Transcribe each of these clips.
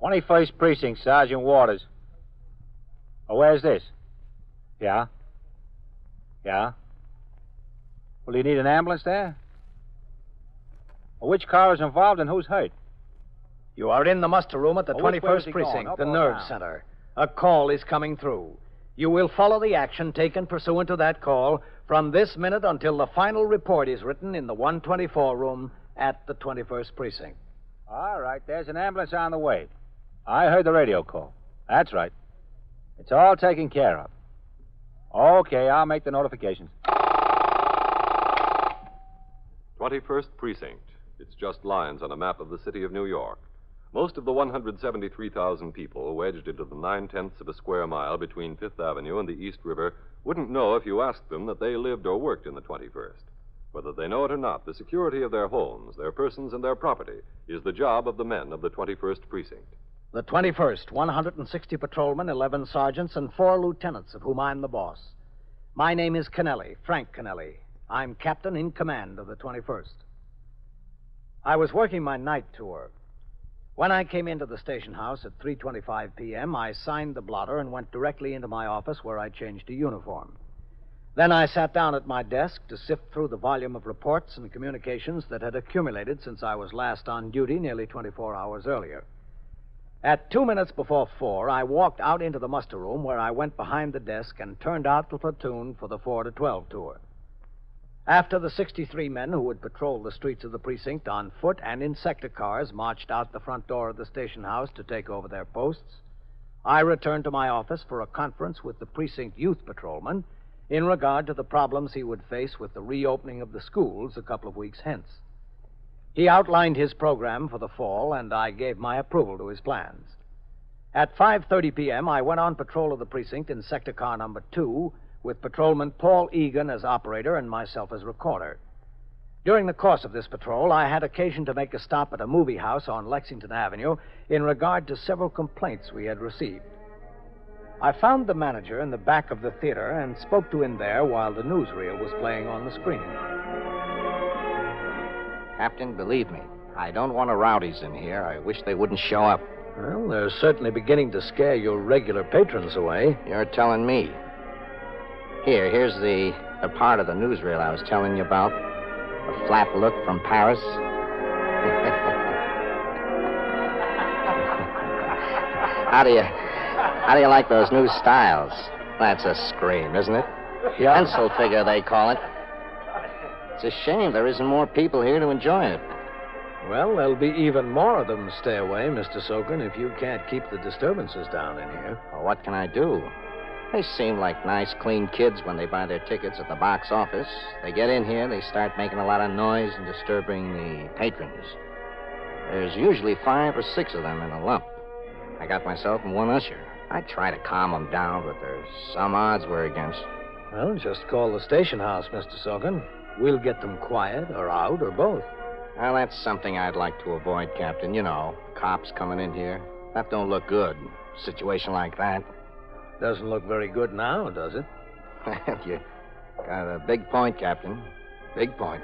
21st Precinct, Sergeant Waters. Oh, where's this? Yeah? Yeah? Well, do you need an ambulance there? Well, which car is involved and who's hurt? You are in the muster room at the Which way is 21st he going, Precinct, up the or nerve down? center. A call is coming through. You will follow the action taken pursuant to that call from this minute until the final report is written in the 124 room at the 21st Precinct. All right, there's an ambulance on the way. I heard the radio call. That's right. It's all taken care of. Okay, I'll make the notifications. 21st Precinct. It's just lines on a map of the city of New York. Most of the 173,000 people wedged into the 9/10 of a square mile between Fifth Avenue and the East River wouldn't know if you asked them that they lived or worked in the 21st. Whether they know it or not, the security of their homes, their persons, and their property is the job of the men of the 21st Precinct. The 21st, 160 patrolmen, 11 sergeants, and 4 lieutenants, of whom I'm the boss. My name is Kennelly, Frank Kennelly. I'm captain in command of the 21st. I was working my night tour. When I came into the station house at 3:25 p.m., I signed the blotter and went directly into my office where I changed to uniform. Then I sat down at my desk to sift through the volume of reports and communications that had accumulated since I was last on duty nearly 24 hours earlier. At 2 minutes before 4, I walked out into the muster room where I went behind the desk and turned out the platoon for the 4 to 12 tour. After the 63 men who would patrol the streets of the precinct on foot and in sector cars marched out the front door of the station house to take over their posts, I returned to my office for a conference with the precinct youth patrolman in regard to the problems he would face with the reopening of the schools a couple of weeks hence. He outlined his program for the fall, and I gave my approval to his plans. At 5:30 p.m., I went on patrol of the precinct in sector car number 2 with patrolman Paul Egan as operator and myself as recorder. During the course of this patrol, I had occasion to make a stop at a movie house on Lexington Avenue in regard to several complaints we had received. I found the manager in the back of the theater and spoke to him there while the newsreel was playing on the screen. Captain, believe me, I don't want rowdies in here. I wish they wouldn't show up. Well, they're certainly beginning to scare your regular patrons away. You're telling me. Here's the part of the newsreel I was telling you about. A flat look from Paris. How do you like those new styles? That's a scream, isn't it? Yeah. Pencil figure, they call it. It's a shame there isn't more people here to enjoy it. Well, there'll be even more of them stay away, Mr. Sokin, if you can't keep the disturbances down in here. Well, what can I do? They seem like nice, clean kids when they buy their tickets at the box office. They get in here, they start making a lot of noise and disturbing the patrons. There's usually 5 or 6 of them in a lump. I got myself and one usher. I try to calm them down, but there's some odds we're against. Well, just call the station house, Mr. Sokin. We'll get them quiet or out or both. Well, that's something I'd like to avoid, Captain. You know, cops coming in here. That don't look good. Situation like that. Doesn't look very good now, does it? You got a big point, Captain. Big point.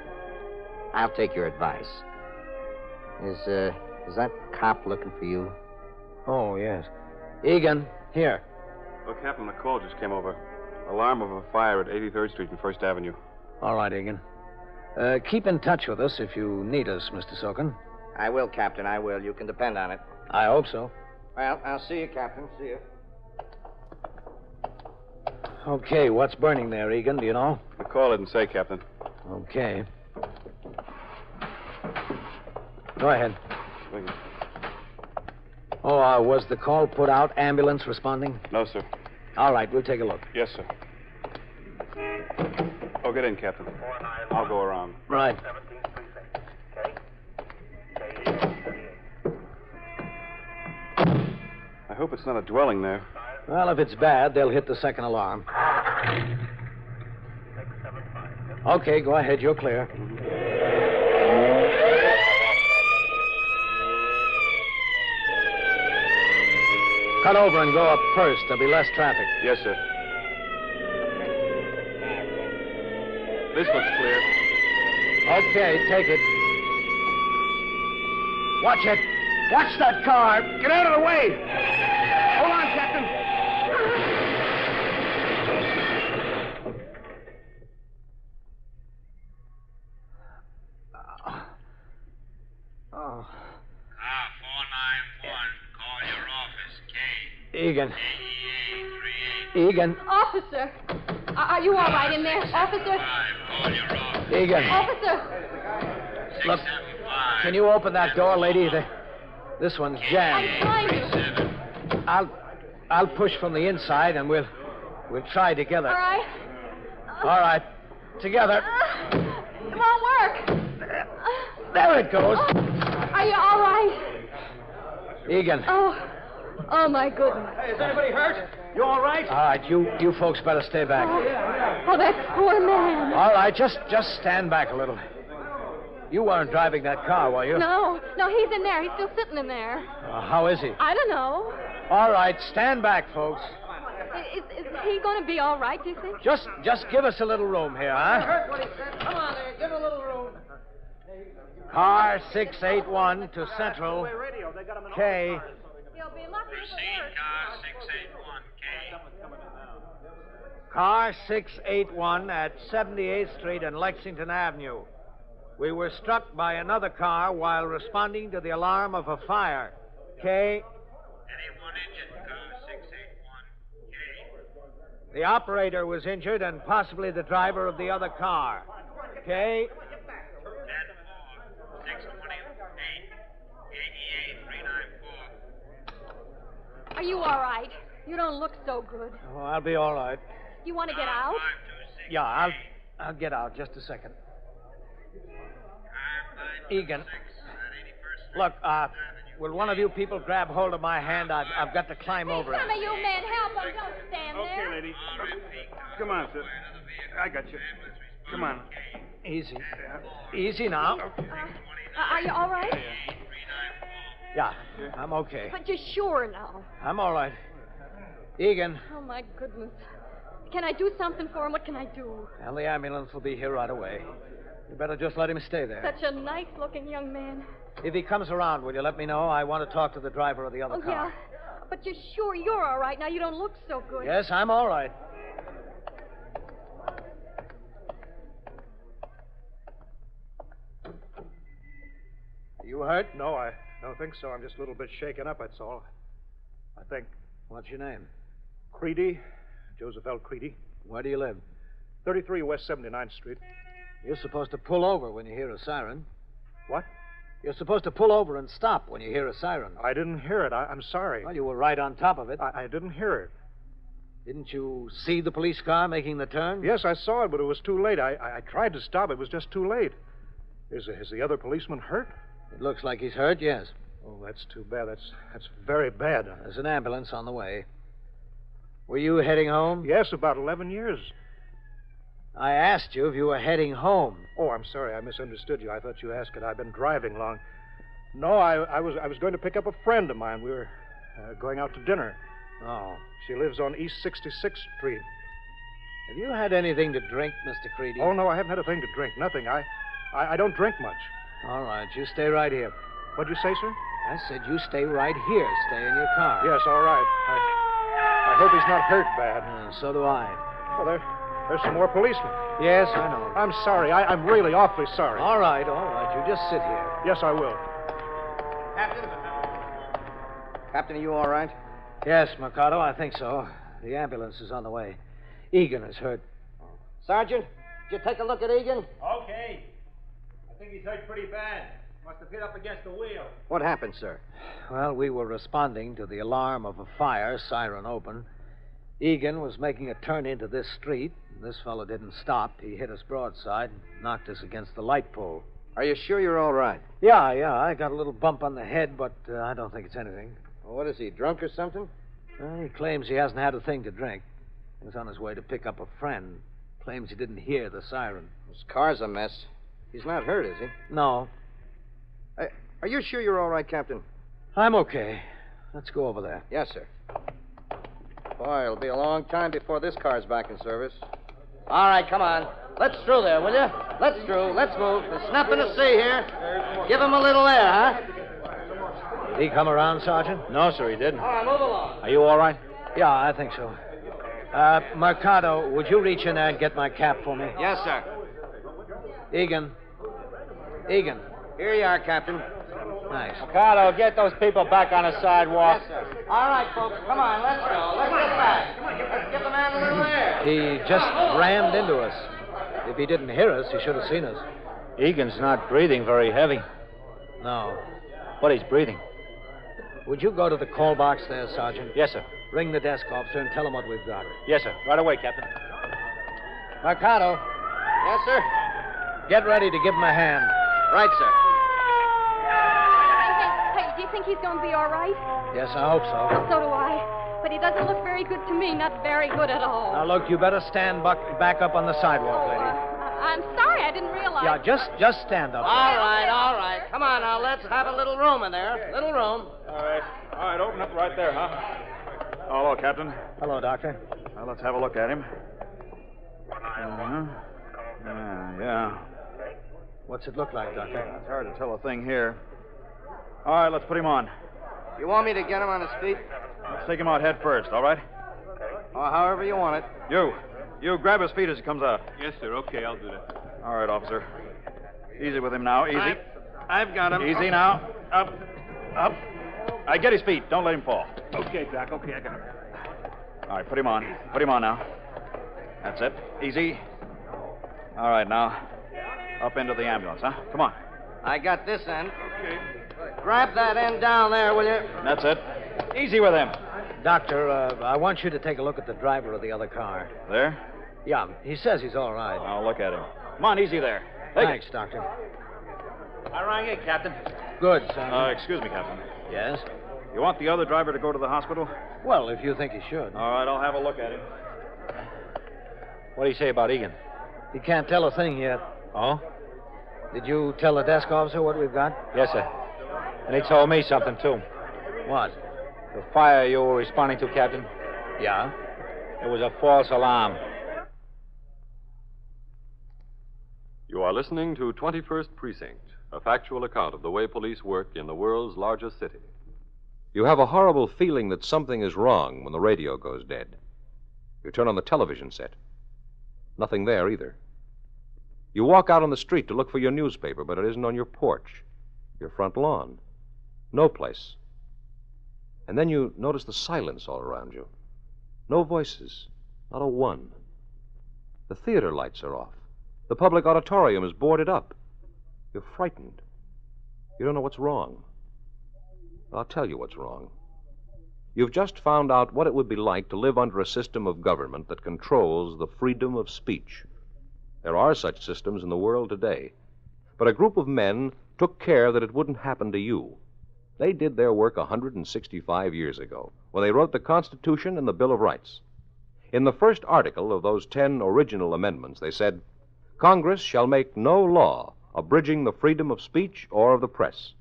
I'll take your advice. Is that cop looking for you? Oh, yes. Egan, here. Well, Captain, the call just came over. Alarm of a fire at 83rd Street and 1st Avenue. All right, Egan. Keep in touch with us if you need us, Mr. Sokin. I will, Captain, I will. You can depend on it. I hope so. Well, I'll see you, Captain. See you. Okay, what's burning there, Egan? Do you know? The call didn't say, Captain. Okay. Go ahead. Thank you. Oh, was the call put out? Ambulance responding? No, sir. All right, we'll take a look. Yes, sir. Oh, get in, Captain. I'll go around. Right. I hope it's not a dwelling there. Well, if it's bad, they'll hit the second alarm. Okay, go ahead. You're clear. Cut over and go up first. There'll be less traffic. Yes, sir. This looks clear. Okay, take it. Watch it. Watch that car. Get out of the way. Hold on, Captain. Oh. Car 491. Call your office. K. Egan. AEA 38. Egan. Officer, are you all right in there? Officer? 5. Call your office. Egan. Officer? Look, 675. can you open that door, lady? This one's jammed. I'm trying to. 7. I'll push from the inside, and we'll try together. All right. All right. Together. It won't work. There it goes. Are you all right? Egan. Oh, my goodness. Hey, is anybody hurt? You all right? All right, you folks better stay back. Oh, that poor man. All right, just stand back a little. You weren't driving that car, were you? No, he's in there. He's still sitting in there. How is he? I don't know. All right, stand back, folks. Is he going to be all right, do you think? Just give us a little room here, huh? I heard what he said. Come on there. Give him a little room. Car 681 to Central. K. He'll be lucky if Proceed, it works. car 681. K. Car 681 at 78th Street and Lexington Avenue. We were struck by another car while responding to the alarm of a fire. K. Anyone injured, car 681. K. The operator was injured and possibly the driver of the other car. K. 10-4. 628. AEA 394. Are you all right? You don't look so good. Oh, I'll be all right. Do you want to get out? 526. Yeah, I'll get out. Just a second. Egan. Look, will one of you people grab hold of my hand? I've got to climb over it. Some of you men, help him. Don't stand Okay, there. lady. Come on, sis. I got you. Come on. Easy. Easy now. Are you all right? Yeah, I'm okay. But you're sure now. I'm all right. Egan, Oh, my goodness. Can I do something for him? What can I do? well, the ambulance will be here right away. You better just let him stay there. Such a nice-looking young man. If he comes around, will you let me know? I want to talk to the driver of the other Oh, car. yeah. But you're sure you're all right now? You don't look so good. Yes, I'm all right. You hurt? No, I don't think so. I'm just a little bit shaken up, that's all. I think. What's your name? Creedy, Joseph L. Creedy, Where do you live? 33 West 79th Street. You're supposed to pull over when you hear a siren. What? You're supposed to pull over and stop when you hear a siren. I didn't hear it. I'm sorry. Well, you were right on top of it. I didn't hear it. Didn't you see the police car making the turn? Yes, I saw it, but it was too late. I tried to stop. It was just too late. Is the other policeman hurt? It looks like he's hurt, yes. Oh, that's too bad. That's very bad. There's an ambulance on the way. Were you heading home? Yes, about 11 years. I asked you if you were heading home. Oh, I'm sorry. I misunderstood you. I thought you asked it. I've been driving long. No, I was going to pick up a friend of mine. We were going out to dinner. Oh. She lives on East 66th Street. Have you had anything to drink, Mr. Creedy? Oh, no, I haven't had a thing to drink. Nothing. I don't drink much. All right, you stay right here. What'd you say, sir? I said you stay right here. Stay in your car. Yes, all right. I hope he's not hurt bad. So do I. Well, there's some more policemen. Yes, I know. I'm sorry. I'm really awfully sorry. All right. You just sit here. Yes, I will. Captain, are you all right? Yes, Mercado, I think so. The ambulance is on the way. Egan is hurt. Sergeant, did you take a look at Egan? Okay. I think he's hurt pretty bad. Must have hit up against the wheel. What happened, sir? Well, we were responding to the alarm of a fire, siren open. Egan was making a turn into this street. This fellow didn't stop. He hit us broadside, knocked us against the light pole. Are you sure you're all right? Yeah, I got a little bump on the head, but I don't think it's anything. Well, what is he, drunk or something? He claims he hasn't had a thing to drink. He was on his way to pick up a friend. Claims he didn't hear the siren. His car's a mess. He's not hurt, is he? No, Are you sure you're all right, Captain? I'm okay. Let's go over there. Yes, sir. Boy, it'll be a long time before this car's back in service. All right, come on. Let's through there, will you? Let's through. Let's move. There's nothing to see here. Give him a little air, huh? Did he come around, Sergeant? No, sir, he didn't. All right, move along. Are you all right? Yeah, I think so. Mercado, would you reach in there and get my cap for me? Yes, sir. Egan. Here you are, Captain. Thanks. Ricardo, get those people back on the sidewalk. Yes, sir. All right, folks, come on, let's go. Let's get back. Come on, let's give the man a little air. He just rammed into us. If he didn't hear us, he should have seen us. Egan's not breathing very heavy. No. But he's breathing. Would you go to the call box there, Sergeant? Yes, sir. Ring the desk officer and tell him what we've got. Yes, sir. Right away, Captain. Mercado, Yes, sir. get ready to give him a hand. Right, sir. Hey, do you think he's going to be all right? Yes, I hope so. Well, so do I. But he doesn't look very good to me. Not very good at all. Now, look, you better stand back up on the sidewalk, lady. I'm sorry. I didn't realize. Yeah, just stand up. All right. Come on now, let's have a little room in there. Little room. All right, open up right there, huh? Oh, hello, Captain. Hello, Doctor. Well, let's have a look at him. Yeah. What's it look like, Doctor? It's hard to tell a thing here. All right, let's put him on. You want me to get him on his feet? Let's take him out head first, all right? Or however you want it. You grab his feet as he comes out. Yes, sir. Okay, I'll do that. All right, officer. Easy with him now, easy. I've got him. Easy now. Up. All right, get his feet. Don't let him fall. Okay, Doc. Okay, I got it. All right, put him on. Put him on now. That's it. Easy. All right, now. Up into the ambulance, huh? Come on. I got this end. Okay. Grab that end down there, will you? That's it. Easy with him. Doctor, I want you to take a look at the driver of the other car. There? Yeah, he says he's all right. I'll look at him. Come on, easy there. Thanks, Doctor. I rang in, Captain. Good, Sergeant. Excuse me, Captain. Yes? You want the other driver to go to the hospital? Well, if you think he should. All right, I'll have a look at him. What do you say about Egan? He can't tell a thing yet. Oh? Did you tell the desk officer what we've got? Yes, sir. And he told me something, too. What? The fire you were responding to, Captain, Yeah? it was a false alarm. You are listening to 21st Precinct, a factual account of the way police work in the world's largest city. You have a horrible feeling that something is wrong when the radio goes dead. You turn on the television set. Nothing there either. You walk out on the street to look for your newspaper, but it isn't on your porch, your front lawn. No place. And then you notice the silence all around you. No voices, not a one. The theater lights are off. The public auditorium is boarded up. You're frightened. You don't know what's wrong. I'll tell you what's wrong. You've just found out what it would be like to live under a system of government that controls the freedom of speech. There are such systems in the world today. But a group of men took care that it wouldn't happen to you. They did their work 165 years ago, when they wrote the Constitution and the Bill of Rights. In the first article of those 10 original amendments, they said, Congress shall make no law abridging the freedom of speech or of the press.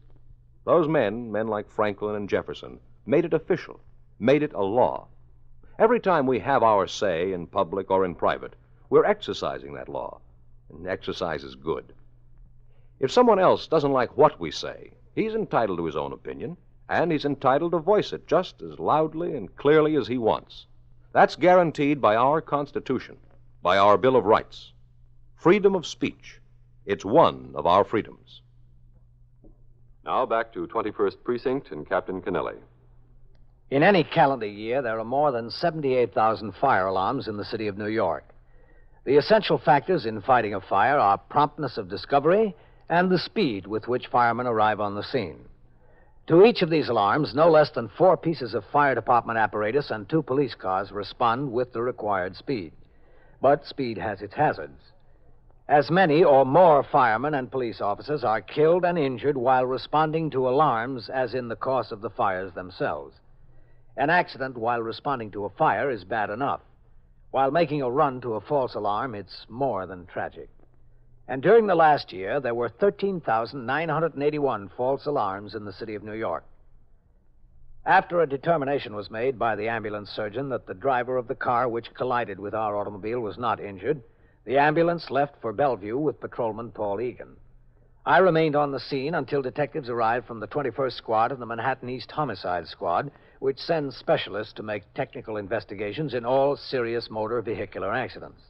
Those men like Franklin and Jefferson, made it official, made it a law. Every time we have our say in public or in private, we're exercising that law, and exercise is good. If someone else doesn't like what we say, he's entitled to his own opinion, and he's entitled to voice it just as loudly and clearly as he wants. That's guaranteed by our Constitution, by our Bill of Rights. Freedom of speech. It's one of our freedoms. Now back to 21st Precinct and Captain Kennelly. In any calendar year, there are more than 78,000 fire alarms in the city of New York. The essential factors in fighting a fire are promptness of discovery and the speed with which firemen arrive on the scene. To each of these alarms, no less than 4 pieces of fire department apparatus and 2 police cars respond with the required speed. But speed has its hazards. As many or more firemen and police officers are killed and injured while responding to alarms as in the course of the fires themselves. An accident while responding to a fire is bad enough. While making a run to a false alarm, it's more than tragic. And during the last year, there were 13,981 false alarms in the city of New York. After a determination was made by the ambulance surgeon that the driver of the car which collided with our automobile was not injured, the ambulance left for Bellevue with Patrolman Paul Egan. I remained on the scene until detectives arrived from the 21st Squad and the Manhattan East Homicide Squad, which sends specialists to make technical investigations in all serious motor vehicular accidents.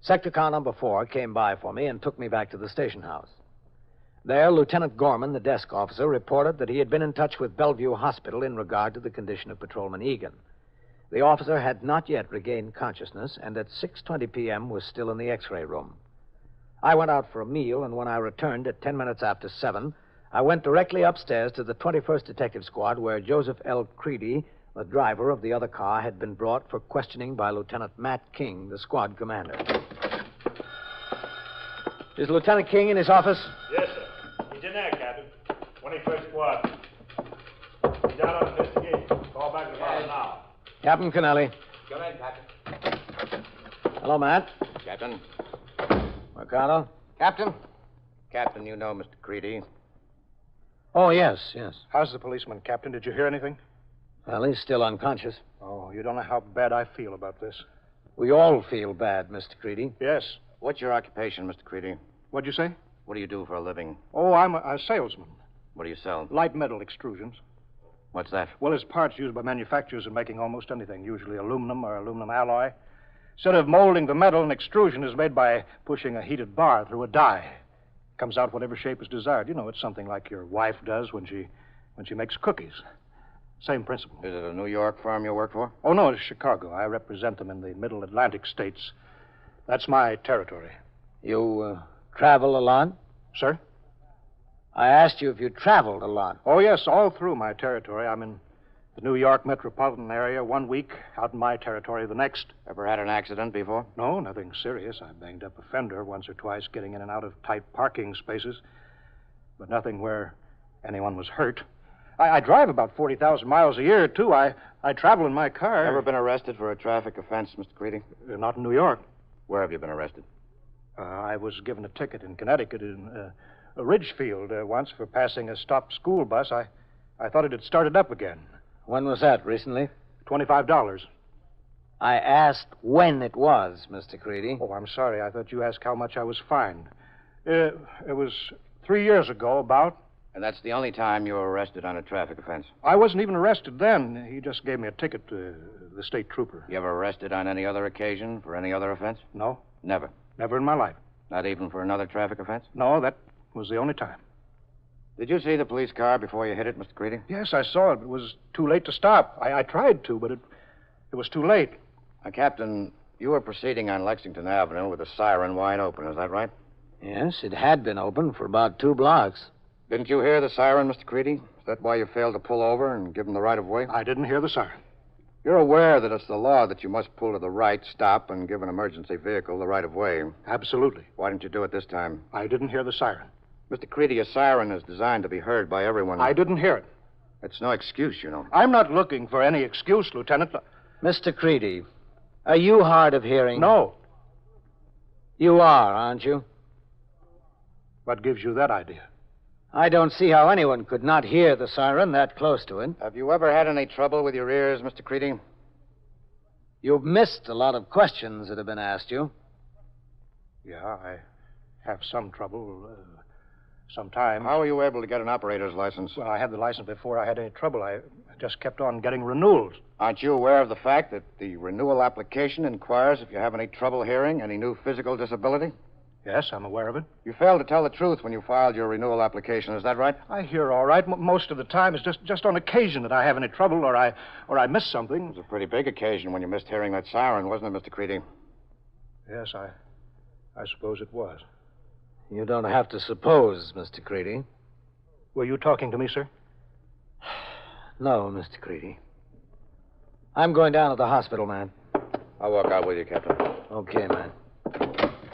Sector car number 4 came by for me and took me back to the station house. There, Lieutenant Gorman, the desk officer, reported that he had been in touch with Bellevue Hospital in regard to the condition of Patrolman Egan. The officer had not yet regained consciousness and at 6:20 p.m. was still in the X-ray room. I went out for a meal, and when I returned at 10 minutes after 7, I went directly upstairs to the 21st Detective Squad where Joseph L. Creedy, the driver of the other car, had been brought for questioning by Lieutenant Matt King, the squad commander. Is Lieutenant King in his office? Yes, sir. He's in there, Captain. 21st Squad. He's out on investigation. Call back in about an hour. Captain Kennelly. Come in, Captain. Hello, Matt. Captain. Mercado? Captain? Captain, you know Mr. Creedy. Oh, yes. How's the policeman, Captain? Did you hear anything? Well, he's still unconscious. Oh, you don't know how bad I feel about this. We all feel bad, Mr. Creedy. Yes. What's your occupation, Mr. Creedy? What'd you say? What do you do for a living? Oh, I'm a salesman. What do you sell? Light metal extrusions. What's that? Well, it's parts used by manufacturers in making almost anything, usually aluminum or aluminum alloy. Instead of molding the metal, an extrusion is made by pushing a heated bar through a die. Comes out whatever shape is desired. You know, it's something like your wife does when she makes cookies. Same principle. Is it a New York firm you work for? Oh, no, it's Chicago. I represent them in the Middle Atlantic states. That's my territory. You travel a lot? Sir? I asked you if you traveled a lot. Oh, yes, all through my territory. I'm in the New York metropolitan area 1 week, out in my territory the next. Ever had an accident before? No, nothing serious. I banged up a fender once or twice getting in and out of tight parking spaces, but nothing where anyone was hurt. I drive about 40,000 miles a year, too. I travel in my car. Ever been arrested for a traffic offense, Mr. Creedy? Not in New York. Where have you been arrested? I was given a ticket in Connecticut in Ridgefield once for passing a stopped school bus. I thought it had started up again. When was that, recently? $25. I asked when it was, Mr. Creedy. Oh, I'm sorry. I thought you asked how much I was fined. It was 3 years ago, about. And that's the only time you were arrested on a traffic offense? I wasn't even arrested then. He just gave me a ticket to the state trooper. You ever arrested on any other occasion for any other offense? No. Never? Never in my life. Not even for another traffic offense? No, that was the only time. Did you see the police car before you hit it, Mr. Creedy? Yes, I saw it. It was too late to stop. I tried to, but it was too late. Captain, you were proceeding on Lexington Avenue with a siren wide open, is that right? Yes, it had been open for about 2 blocks. Didn't you hear the siren, Mr. Creedy? Is that why you failed to pull over and give him the right of way? I didn't hear the siren. You're aware that it's the law that you must pull to the right, stop, and give an emergency vehicle the right of way. Absolutely. Why didn't you do it this time? I didn't hear the siren. Mr. Creedy, a siren is designed to be heard by everyone. I didn't hear it. It's no excuse, you know. I'm not looking for any excuse, Lieutenant. Mr. Creedy, are you hard of hearing? No. You are, aren't you? What gives you that idea? I don't see how anyone could not hear the siren that close to it. Have you ever had any trouble with your ears, Mr. Creedy? You've missed a lot of questions that have been asked you. Yeah, I have some trouble sometimes. How were you able to get an operator's license? Well, I had the license before I had any trouble. I just kept on getting renewals. Aren't you aware of the fact that the renewal application inquires if you have any trouble hearing, any new physical disability? Yes, I'm aware of it. You failed to tell the truth when you filed your renewal application, is that right? I hear all right. Most of the time, it's just on occasion that I have any trouble or I miss something. It was a pretty big occasion when you missed hearing that siren, wasn't it, Mr. Creedy? Yes, I suppose it was. You don't have to suppose, Mr. Creedy. Were you talking to me, sir? No, Mr. Creedy. I'm going down to the hospital, man. I'll walk out with you, Captain. Okay, man.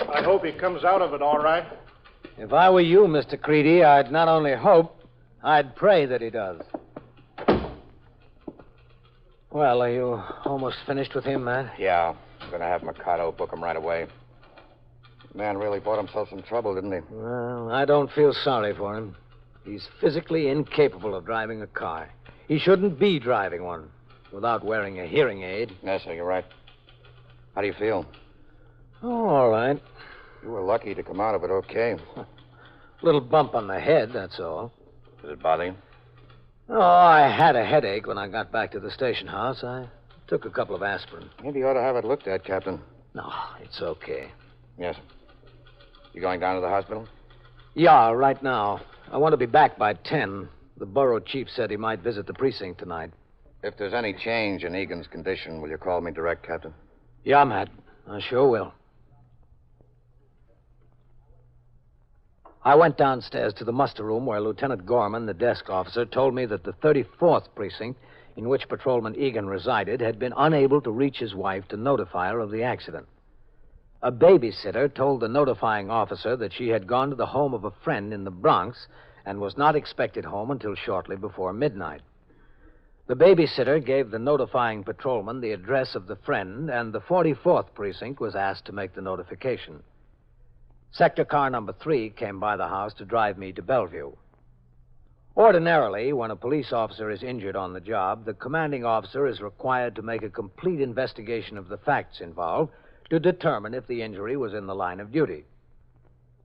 I hope he comes out of it all right. If I were you, Mr. Creedy, I'd not only hope, I'd pray that he does. Well, are you almost finished with him, man? Yeah. I'm going to have Mercado book him right away. The man really brought himself some trouble, didn't he? Well, I don't feel sorry for him. He's physically incapable of driving a car. He shouldn't be driving one without wearing a hearing aid. Yes, sir, you're right. How do you feel? Oh, all right. You were lucky to come out of it okay. Little bump on the head, that's all. Did it bother you? Oh, I had a headache when I got back to the station house. I took a couple of aspirin. Maybe you ought to have it looked at, Captain. No, it's okay. Yes. You going down to the hospital? Yeah, right now. I want to be back by 10. The borough chief said he might visit the precinct tonight. If there's any change in Egan's condition, will you call me direct, Captain? Yeah, Matt. I sure will. I went downstairs to the muster room where Lieutenant Gorman, the desk officer, told me that the 34th Precinct, in which Patrolman Egan resided, had been unable to reach his wife to notify her of the accident. A babysitter told the notifying officer that she had gone to the home of a friend in the Bronx and was not expected home until shortly before midnight. The babysitter gave the notifying patrolman the address of the friend, and the 44th Precinct was asked to make the notification. Sector car number 3 came by the house to drive me to Bellevue. Ordinarily, when a police officer is injured on the job, the commanding officer is required to make a complete investigation of the facts involved to determine if the injury was in the line of duty.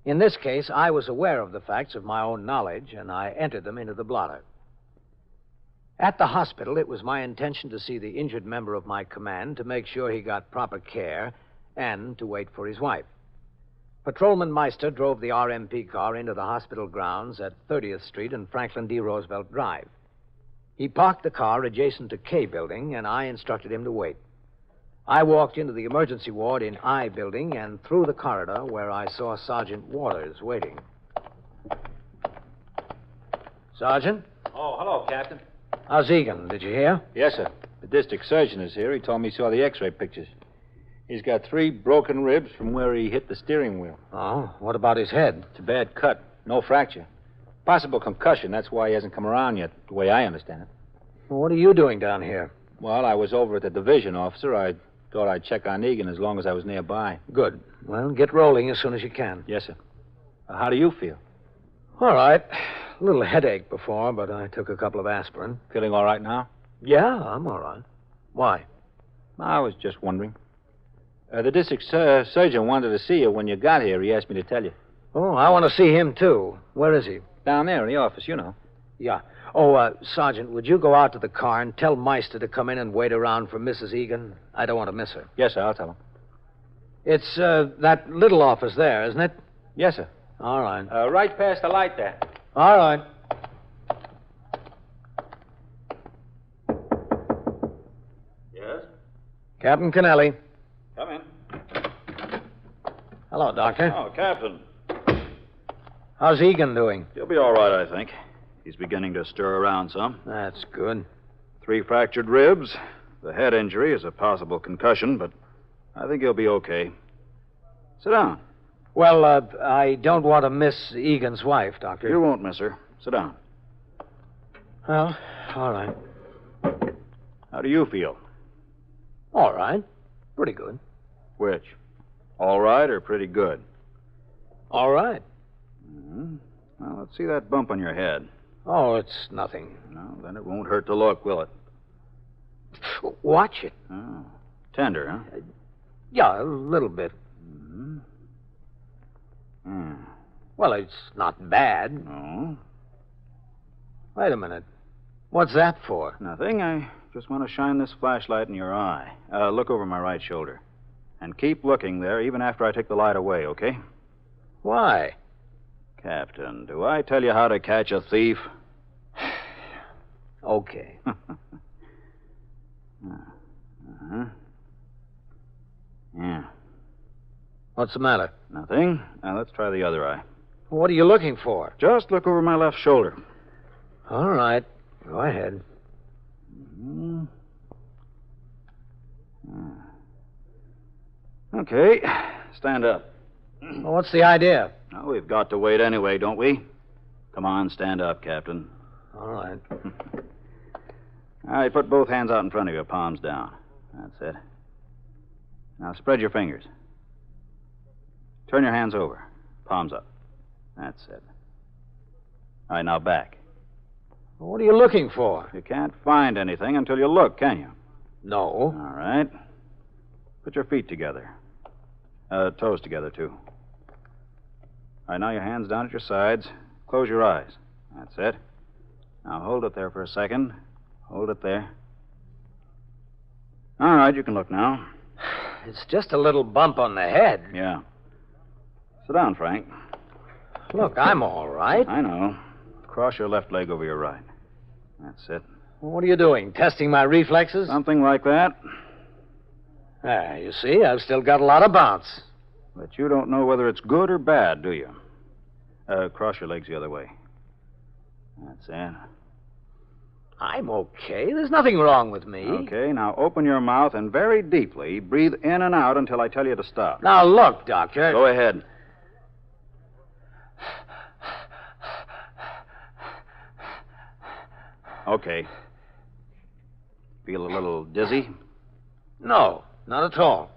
In this case, I was aware of the facts of my own knowledge, and I entered them into the blotter. At the hospital, it was my intention to see the injured member of my command to make sure he got proper care and to wait for his wife. Patrolman Meister drove the RMP car into the hospital grounds at 30th Street and Franklin D. Roosevelt Drive. He parked the car adjacent to K Building, and I instructed him to wait. I walked into the emergency ward in I Building and through the corridor where I saw Sergeant Waters waiting. Sergeant? Oh, hello, Captain. How's Egan? Did you hear? Yes, sir. The district surgeon is here. He told me he saw the x-ray pictures. He's got 3 broken ribs from where he hit the steering wheel. Oh, what about his head? It's a bad cut. No fracture. Possible concussion. That's why he hasn't come around yet, the way I understand it. Well, what are you doing down here? Well, I was over at the division, officer. I thought I'd check on Egan as long as I was nearby. Good. Well, get rolling as soon as you can. Yes, sir. How do you feel? All right. A little headache before, but I took a couple of aspirin. Feeling all right now? Yeah, I'm all right. Why? I was just wondering. The district surgeon wanted to see you when you got here. He asked me to tell you. Oh, I want to see him, too. Where is he? Down there in the office, you know. Yeah. Oh, Sergeant, would you go out to the car and tell Meister to come in and wait around for Mrs. Egan? I don't want to miss her. Yes, sir, I'll tell him. It's that little office there, isn't it? Yes, sir. All right. Right past the light there. All right. Yes? Captain Kennelly. Come in. Hello, Doctor. Oh, Captain. How's Egan doing? He'll be all right, I think. He's beginning to stir around some. That's good. 3 fractured ribs. The head injury is a possible concussion, but I think he'll be okay. Sit down. Well, I don't want to miss Egan's wife, Doctor. You won't miss her. Sit down. Well, all right. How do you feel? All right. Pretty good. Which? All right or pretty good? All right. Mm-hmm. Well, let's see that bump on your head. Oh, it's nothing. No, then it won't hurt to look, will it? Watch it. Oh. Tender, huh? Yeah, a little bit. Mm-hmm. Hmm. Well, it's not bad. Oh? Wait a minute. What's that for? Nothing. I just want to shine this flashlight in your eye. Look over my right shoulder. And keep looking there even after I take the light away, okay? Why? Captain, do I tell you how to catch a thief? Okay. Uh-huh. Yeah. What's the matter? Nothing. Now, let's try the other eye. What are you looking for? Just look over my left shoulder. All right. Go ahead. Mm-hmm. Okay. Stand up. Well, what's the idea? Well, we've got to wait anyway, don't we? Come on, stand up, Captain. All right. All right, put both hands out in front of you, palms down. That's it. Now spread your fingers. Turn your hands over. Palms up. That's it. All right, now back. What are you looking for? You can't find anything until you look, can you? No. All right. Put your feet together. Toes together, too. All right, now your hands down at your sides. Close your eyes. That's it. Now hold it there for a second. Hold it there. All right, you can look now. It's just a little bump on the head. Yeah. Sit down, Frank. Look, I'm all right. I know. Cross your left leg over your right. That's it. What are you doing? Testing my reflexes? Something like that. You see, I've still got a lot of bounce. But you don't know whether it's good or bad, do you? Cross your legs the other way. That's it. I'm okay. There's nothing wrong with me. Okay, now open your mouth and very deeply breathe in and out until I tell you to stop. Now, look, Doctor. Go ahead. Okay. Feel a little dizzy? No, not at all.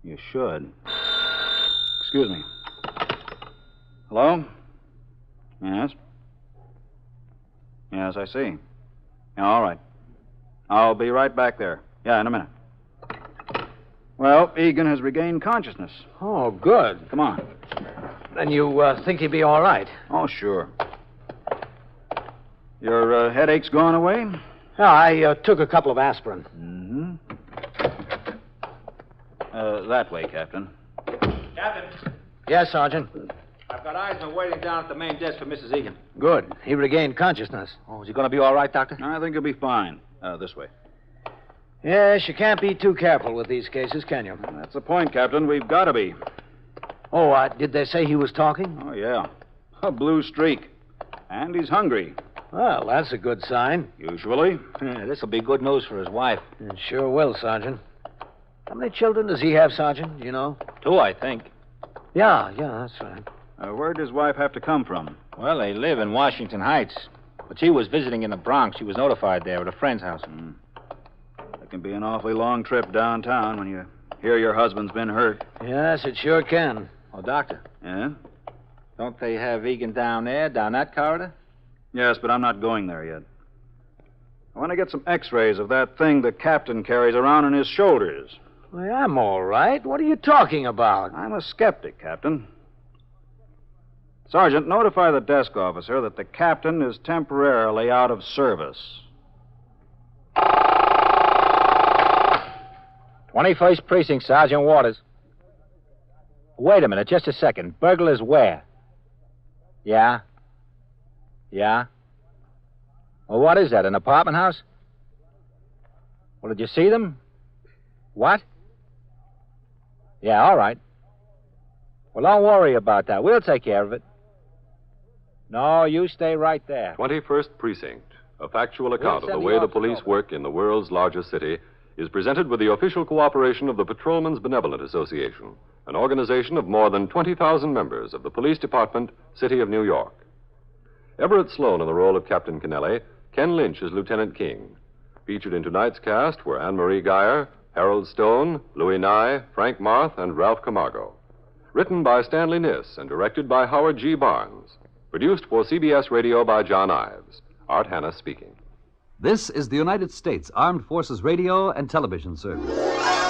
You should. Excuse me. Hello? Yes? Yes, I see. Yeah, all right. I'll be right back there. Yeah, in a minute. Well, Egan has regained consciousness. Oh, good. Come on. Then you think he'd be all right? Oh, sure. Your headache's gone away? Yeah, I took a couple of aspirin. Mm-hmm. That way, Captain. Captain, Yes, Sergeant. I've got Eisner waiting down at the main desk for Mrs. Egan. Good. He regained consciousness. Oh, is he going to be all right, Doctor? I think you'll be fine. This way. Yes, you can't be too careful with these cases, can you? That's the point, Captain. We've got to be. Oh, did they say he was talking? Oh, yeah. A blue streak. And he's hungry. Well, that's a good sign. Usually. This will be good news for his wife. It sure will, Sergeant. How many children does he have, Sergeant? Do you know? 2, I think. Yeah, that's right. Where'd his wife have to come from? Well, they live in Washington Heights. But she was visiting in the Bronx. She was notified there at a friend's house. It can be an awfully long trip downtown when you hear your husband's been hurt. Yes, it sure can. Oh, Doctor, Yeah? don't they have Egan down there, down that corridor? Yes, but I'm not going there yet. I want to get some x-rays of that thing the captain carries around on his shoulders. Well, I'm all right. What are you talking about? I'm a skeptic, Captain. Sergeant, notify the desk officer that the captain is temporarily out of service. 21st Precinct, Sergeant Waters. Wait a minute, just a second. Burglars where? Yeah? Yeah? Well, what is that, an apartment house? Well, did you see them? What? Yeah, all right. Well, don't worry about that. We'll take care of it. No, you stay right there. 21st Precinct, a factual account of send the the way the officer police over. work in the world's largest city, is presented with the official cooperation of the Patrolmen's Benevolent Association, an organization of more than 20,000 members of the Police Department, City of New York. Everett Sloan in the role of Captain Kennelly, Ken Lynch as Lieutenant King. Featured in tonight's cast were Anne-Marie Geyer, Harold Stone, Louis Nye, Frank Marth, and Ralph Camargo. Written by Stanley Niss and directed by Howard G. Barnes. Produced for CBS Radio by John Ives. Art Hanna speaking. This is the United States Armed Forces Radio and Television Service.